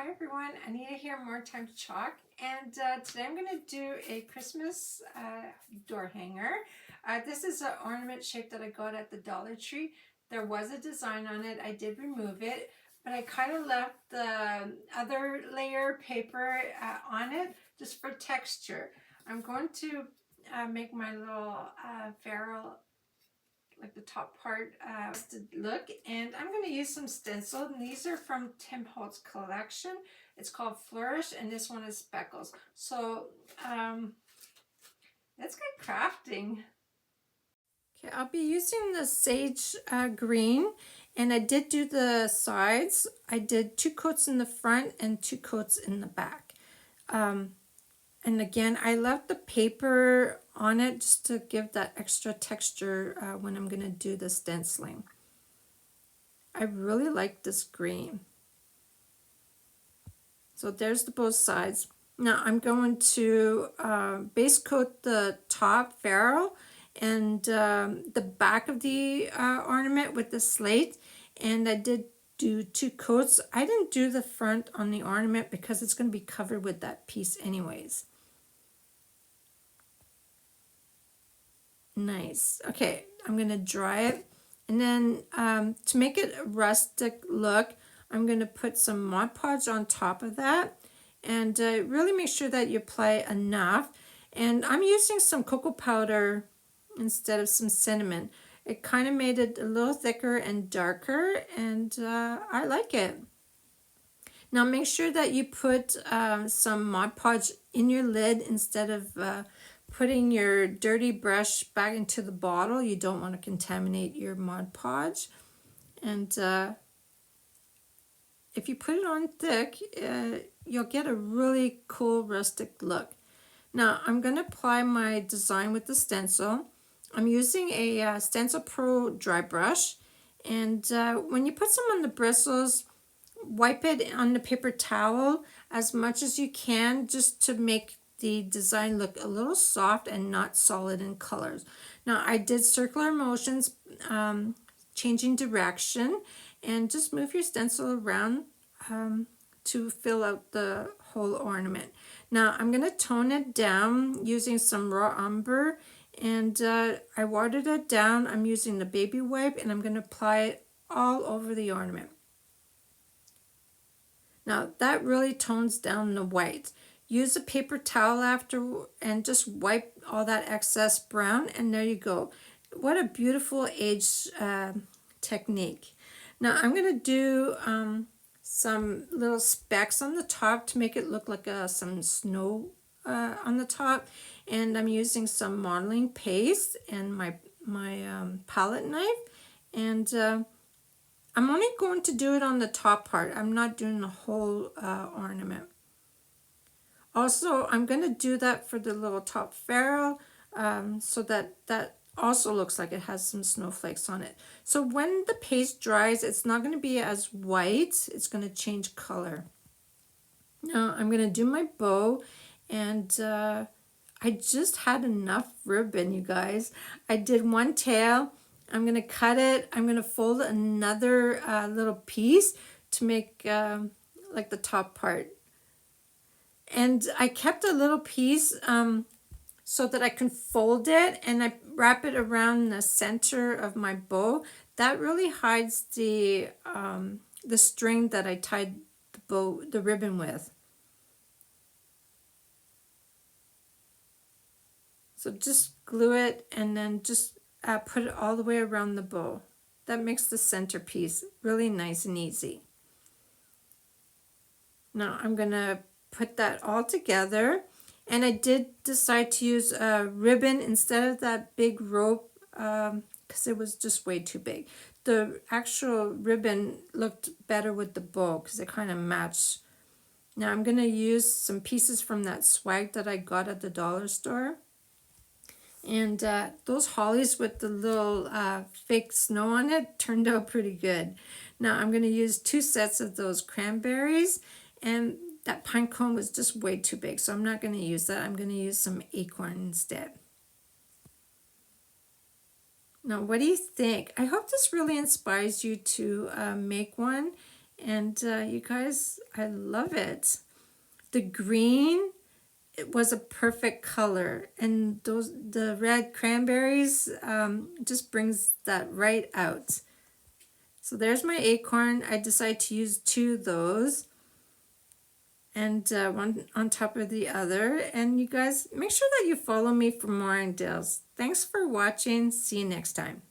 Hi everyone, Anita here, More Time to Chalk, and today I'm going to do a Christmas door hanger. This is an ornament shape that I got at the Dollar Tree. There was a design on it, I did remove it, but I kind of left the other layer paper on it just for texture. I'm going to make my little ferrule, like the top part to look, and I'm going to use some stencil, and these are from Tim Holtz collection. It's called Flourish, and this one is Speckles. So let's get crafting. Okay, I'll be using the sage green, and I did do the sides. I did 2 coats in the front and 2 coats in the back. And again, I left the paper on it just to give that extra texture when I'm going to do the stenciling. I really like this green. So there's the both sides. Now I'm going to base coat the top ferrule and the back of the ornament with the slate. And I did do 2 coats. I didn't do the front on the ornament because it's going to be covered with that piece anyways. Nice. Okay, I'm going to dry it. And then to make it a rustic look, I'm going to put some Mod Podge on top of that. And really make sure that you apply enough. And I'm using some cocoa powder instead of some cinnamon. It kind of made it a little thicker and darker, and I like it. Now make sure that you put some Mod Podge in your lid instead of putting your dirty brush back into the bottle. You don't want to contaminate your Mod Podge. And if you put it on thick, you'll get a really cool rustic look. Now I'm going to apply my design with the stencil. I'm using a Stencil Pro dry brush. And when you put some on the bristles, wipe it on the paper towel as much as you can just to make the design look a little soft and not solid in colors. Now I did circular motions, changing direction, and just move your stencil around to fill out the whole ornament. Now I'm going to tone it down using some raw umber, and I watered it down. I'm using the baby wipe, and I'm going to apply it all over the ornament. Now that really tones down the white. Use a paper towel after and just wipe all that excess brown, and there you go. What a beautiful age technique. Now I'm going to do some little specks on the top to make it look like some snow on the top, and I'm using some modeling paste and my palette knife, and I'm only going to do it on the top part. I'm not doing the whole ornament. Also, I'm going to do that for the little top ferrule so that also looks like it has some snowflakes on it. So when the paste dries, it's not going to be as white. It's going to change color. Now I'm going to do my bow, and I just had enough ribbon, you guys. I did one tail. I'm going to cut it. I'm going to fold another little piece to make like the top part. And I kept a little piece so that I can fold it, and I wrap it around the center of my bow. That really hides the string that I tied the ribbon with. So just glue it and then just put it all the way around the bow. That makes the centerpiece really nice and easy. Now I'm going to put that all together, and I did decide to use a ribbon instead of that big rope because it was just way too big. The actual ribbon looked better with the bow because it kind of matched. Now I'm going to use some pieces from that swag that I got at the dollar store. And those hollies with the little fake snow on it turned out pretty good. Now I'm going to use 2 sets of those cranberries, and that pine cone was just way too big, so I'm not going to use that. I'm going to use some acorn instead. Now what do you think? I hope this really inspires you to make one, And you guys, I love it. The green, it was a perfect color, and the red cranberries just brings that right out. So there's my acorn. I decided to use two of those, and one on top of the other. And you guys, make sure that you follow me for more ideas. Thanks for watching. See you next time.